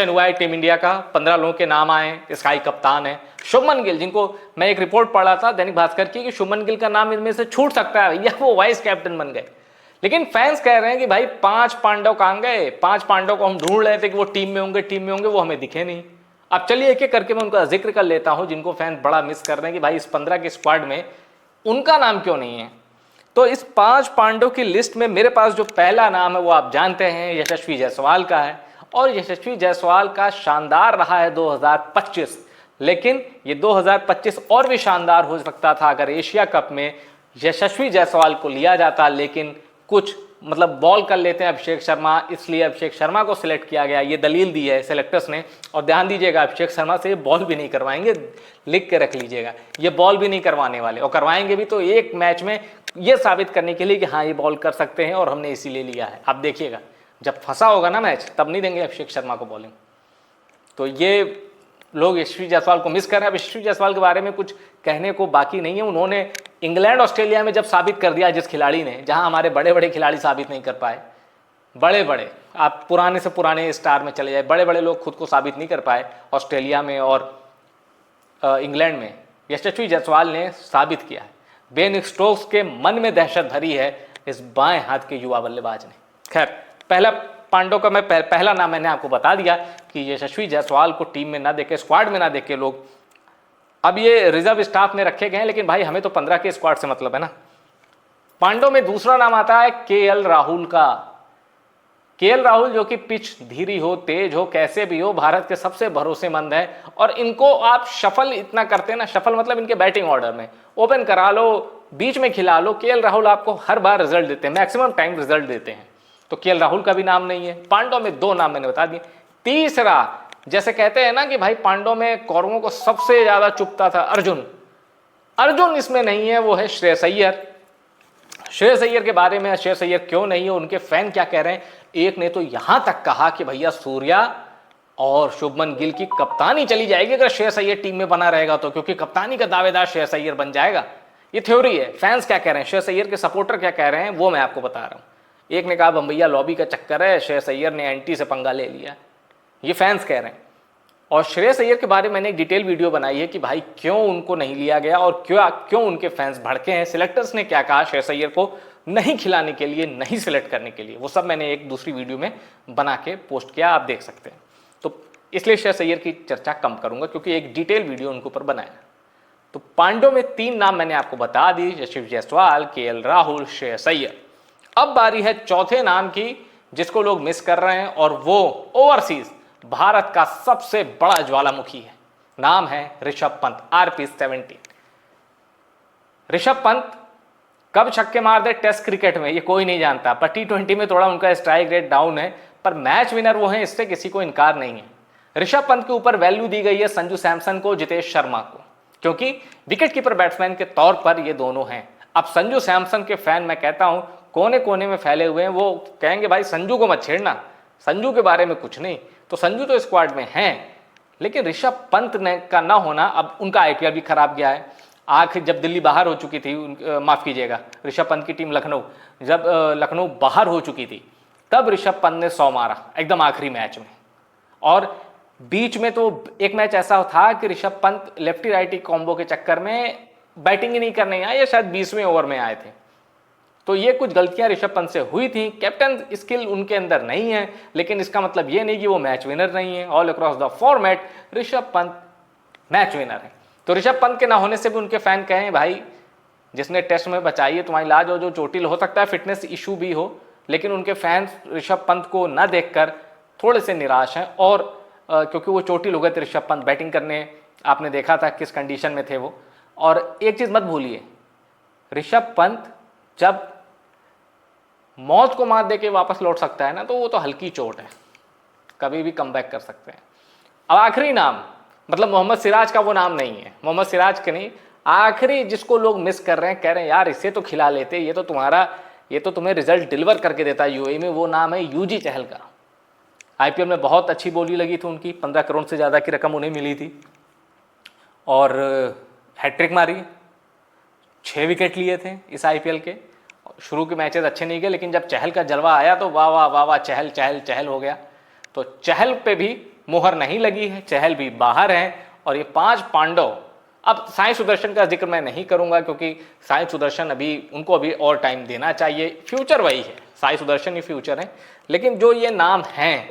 Selection हुआ है team India का, 15 लोगों के नाम आए, स्काई कप्तान है। शुभमन गिल, जिनको मैं एक रिपोर्ट पढ़ रहा था दैनिक भास्कर की कि शुभमन गिल का नाम इनमें से छूट सकता है भैया, वो वाइस कैप्टन बन गए। लेकिन फैंस कह रहे हैं कि भाई 5 पांडव कहाँ गए, 5 पांडव को हम ढूंढ रहे थे कि वो टीम में होंगे, वो हमें दिखे नहीं। अब चलिए एक एक करके मैं उनका जिक्र कर लेता हूं जिनको फैंस बड़ा मिस कर रहे हैं कि भाई इस 15 के स्क्वाड में उनका नाम क्यों नहीं है। तो इस 5 पांडव की लिस्ट में मेरे पास जो पहला नाम है वो आप जानते हैं, यशस्वी जायसवाल का है। और यशस्वी जायसवाल का शानदार रहा है 2025, लेकिन ये 2025 और भी शानदार हो सकता था अगर एशिया कप में यशस्वी जायसवाल को लिया जाता। लेकिन कुछ मतलब बॉल कर लेते हैं अभिषेक शर्मा, इसलिए अभिषेक शर्मा को सिलेक्ट किया गया, ये दलील दी है सिलेक्टर्स ने। और ध्यान दीजिएगा, अभिषेक शर्मा से बॉल भी नहीं करवाएंगे, लिख के रख लीजिएगा, ये बॉल भी नहीं करवाने वाले, और करवाएंगे भी तो एक मैच में ये साबित करने के लिए कि हाँ ये बॉल कर सकते हैं और हमने इसीलिए लिया है। आप देखिएगा जब फंसा होगा ना मैच, तब नहीं देंगे अभिषेक शर्मा को बॉलिंग। तो ये लोग यशस्वी जायसवाल को मिस कर रहे हैं। अब यशस्वी जायसवाल के बारे में कुछ कहने को बाकी नहीं है। उन्होंने इंग्लैंड ऑस्ट्रेलिया में जब साबित कर दिया जिस खिलाड़ी ने, जहां हमारे बड़े बड़े खिलाड़ी साबित नहीं कर पाए, बड़े बड़े आप पुराने से पुराने स्टार में चले जाए, बड़े बड़े लोग खुद को साबित नहीं कर पाए ऑस्ट्रेलिया में और इंग्लैंड में, यशस्वी जायसवाल ने साबित किया है। बेन स्टोक्स के मन में दहशत भरी है इस बाएं हाथ के युवा बल्लेबाज ने। खैर, पहला पांडव का मैं पहला नाम मैंने आपको बता दिया कि यशस्वी जायसवाल को टीम में ना देखे, स्क्वाड में ना देखे लोग। अब ये रिजर्व स्टाफ में रखे गए हैं, लेकिन भाई हमें तो 15 के स्क्वाड से मतलब है ना। पांडव में दूसरा नाम आता है केएल राहुल का। केएल राहुल जो कि पिच धीरी हो, तेज हो, कैसे भी हो, भारत के सबसे भरोसेमंद है। और इनको आप शफल इतना करते हैं ना, शफल मतलब इनके बैटिंग ऑर्डर में ओपन करा लो, बीच में खिला लो, केएल राहुल आपको हर बार रिजल्ट देते हैं, मैक्सिमम टाइम रिजल्ट देते हैं। तो केएल राहुल का भी नाम नहीं है। पांडव में 2 नाम मैंने बता दिए। तीसरा, जैसे कहते हैं ना कि भाई पांडव में कौरवों को सबसे ज्यादा चुभता था अर्जुन, अर्जुन इसमें नहीं है, वो है श्रेयस अय्यर। श्रेयस अय्यर के बारे में, श्रेयस अय्यर क्यों नहीं है, उनके फैन क्या कह रहे हैं। एक ने तो यहां तक कहा कि भैया सूर्या और शुभमन गिल की कप्तानी चली जाएगी अगर श्रेयस अय्यर टीम में बना रहेगा तो, क्योंकि कप्तानी का दावेदार श्रेयस अय्यर बन जाएगा। ये थ्योरी है। फैंस क्या कह रहे हैं, श्रेयस अय्यर के सपोर्टर क्या कह रहे हैं, वो मैं आपको बता रहा हूं। एक ने कहा भैया लॉबी का चक्कर है, श्रेयस अय्यर ने एंटी से पंगा ले लिया, ये फैंस कह रहे हैं। और श्रेयस अय्यर के बारे में मैंने एक डिटेल वीडियो बनाई है कि भाई क्यों उनको नहीं लिया गया और क्यों उनके फैंस भड़के हैं, सिलेक्टर्स ने क्या कहा श्रेयस अय्यर को नहीं खिलाने के लिए, नहीं सिलेक्ट करने के लिए, वो सब मैंने एक दूसरी वीडियो में बना के पोस्ट किया, आप देख सकते हैं। तो इसलिए श्रेयस अय्यर की चर्चा कम करूंगा क्योंकि एक डिटेल वीडियो उनके ऊपर बनाया। तो पांडव में 3 नाम मैंने आपको बता दी, यशस्वी जायसवाल, केएल राहुल, श्रेयस अय्यर। अब बारी है चौथे नाम की जिसको लोग मिस कर रहे हैं, और वो ओवरसीज भारत का सबसे बड़ा ज्वालामुखी है। नाम है ऋषभ पंत, RP17। ऋषभ पंत कब छक्के मार दे टेस्ट क्रिकेट में ये कोई नहीं जानता, पर T20 में थोड़ा उनका स्ट्राइक रेट डाउन है, पर मैच विनर वो हैं, इससे किसी को इनकार नहीं है। ऋषभ पंत के ऊपर वैल्यू दी गई है संजू सैमसन को, जितेश शर्मा को, क्योंकि विकेट कीपर बैट्समैन के तौर पर ये दोनों हैं। अब संजू सैमसन के फैन मैं कहता हूं कोने कोने में फैले हुए हैं, वो कहेंगे भाई संजू को मत छेड़ना, संजू के बारे में कुछ नहीं। तो संजू तो स्क्वाड में हैं, लेकिन ऋषभ पंत ने का ना होना, अब उनका IPL भी खराब गया है। आखिर जब दिल्ली बाहर हो चुकी थी, माफ कीजिएगा, ऋषभ पंत की टीम लखनऊ, जब लखनऊ बाहर हो चुकी थी तब ऋषभ पंत ने 100 मारा एकदम आखिरी मैच में। और बीच में तो एक मैच ऐसा था कि Rishabh Pant lefty righty combo के चक्कर में बैटिंग ही नहीं करने आए, या शायद 20वें ओवर में आए थे। तो ये कुछ गलतियां ऋषभ पंत से हुई थी। कैप्टन स्किल उनके अंदर नहीं है, लेकिन इसका मतलब ये नहीं कि वो मैच विनर नहीं है। All across the format Rishabh Pant match winner है। तो ऋषभ पंत के ना होने से भी उनके फैन कहें भाई जिसने टेस्ट में बचाई है तुम्हारी लाज, हो जो चोटिल हो सकता है फिटनेस इशू भी हो, लेकिन उनके फैंस ऋषभ पंत को ना देखकर थोड़े से निराश हैं। और क्योंकि वो चोटिल हो गए थे ऋषभ पंत, बैटिंग करने आपने देखा था किस कंडीशन में थे वो। और एक चीज मत भूलिए, ऋषभ पंत जब मौत को मात देके वापस लौट सकता है ना, तो वो तो हल्की चोट है, कभी भी कमबैक कर सकते हैं। अब आखिरी नाम, मतलब मोहम्मद सिराज का वो नाम नहीं है, मोहम्मद सिराज के नहीं, आखिरी जिसको लोग मिस कर रहे हैं, कह रहे हैं यार इसे तो खिला लेते, ये तो तुम्हें रिजल्ट डिलीवर करके देता है यूएई में, वो नाम है यूजी चहल का। IPL में बहुत अच्छी बोली लगी थी उनकी, 15 करोड़ से ज़्यादा की रकम उन्हें मिली थी, और हैट्रिक मारी, 6 विकेट लिए थे इस IPL के। शुरू के मैचेस अच्छे नहीं गए, लेकिन जब चहल का जलवा आया तो वाह वाह वाह वाह, चहल चहल चहल हो गया। तो चहल पे भी मोहर नहीं लगी है, चहल भी बाहर है और ये 5 पांडव। अब साई सुदर्शन का जिक्र मैं नहीं करूंगा क्योंकि साई सुदर्शन उनको अभी और टाइम देना चाहिए, फ्यूचर वही है, साई सुदर्शन ही फ्यूचर है। लेकिन जो ये नाम हैं,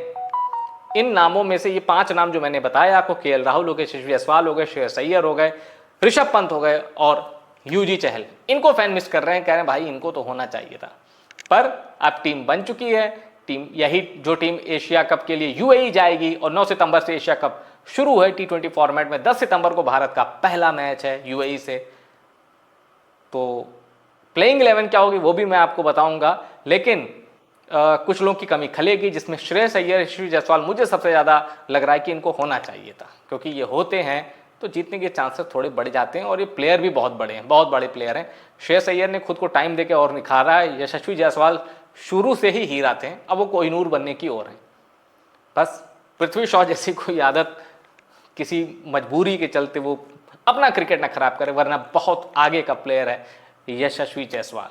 इन नामों में से ये 5 नाम जो मैंने बताया आपको, केएल राहुल हो गए, यशस्वी जायसवाल हो गए, श्रेयस अय्यर हो गए, ऋषभ पंत हो गए और युजी चहल, इनको फैन मिस कर रहे हैं, कह रहे हैं भाई इनको तो होना चाहिए था। पर अब टीम बन चुकी है, टीम यही जो टीम एशिया कप के लिए यूएई जाएगी और 9 सितंबर से एशिया कप शुरू है T20 फॉर्मेट में। 10 सितंबर को भारत का पहला मैच है यूएई से। तो प्लेइंग 11 क्या होगी वो भी मैं आपको बताऊंगा, लेकिन कुछ लोगों की कमी खलेगी, जिसमें श्रेयस अय्यर, यशस्वी जायसवाल मुझे सबसे ज़्यादा लग रहा है कि इनको होना चाहिए था, क्योंकि ये होते हैं तो जीतने के चांसेस थोड़े बढ़ जाते हैं और ये प्लेयर भी बहुत बड़े हैं, बहुत बड़े प्लेयर हैं। श्रेयस अय्यर ने खुद को टाइम देके और निखारा है, यशस्वी जायसवाल शुरू से ही हीरा थे, अब वो कोहिनूर बनने की ओर हैं। बस पृथ्वी शॉ जैसी कोई आदत किसी मजबूरी के चलते वो अपना क्रिकेट ना खराब करे, वरना बहुत आगे का प्लेयर है यशस्वी जायसवाल,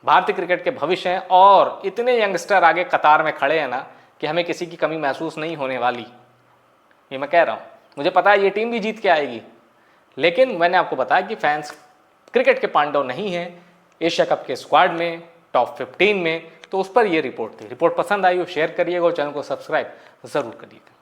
भारतीय क्रिकेट के भविष्य हैं। और इतने यंगस्टर आगे कतार में खड़े हैं ना कि हमें किसी की कमी महसूस नहीं होने वाली, ये मैं कह रहा हूँ। मुझे पता है ये टीम भी जीत के आएगी, लेकिन मैंने आपको बताया कि फैंस क्रिकेट के पांडव नहीं हैं एशिया कप के स्क्वाड में, टॉप 15 में। तो उस पर ये रिपोर्ट थी। रिपोर्ट पसंद आई हो शेयर करिएगा और चैनल को सब्सक्राइब ज़रूर करिएगा।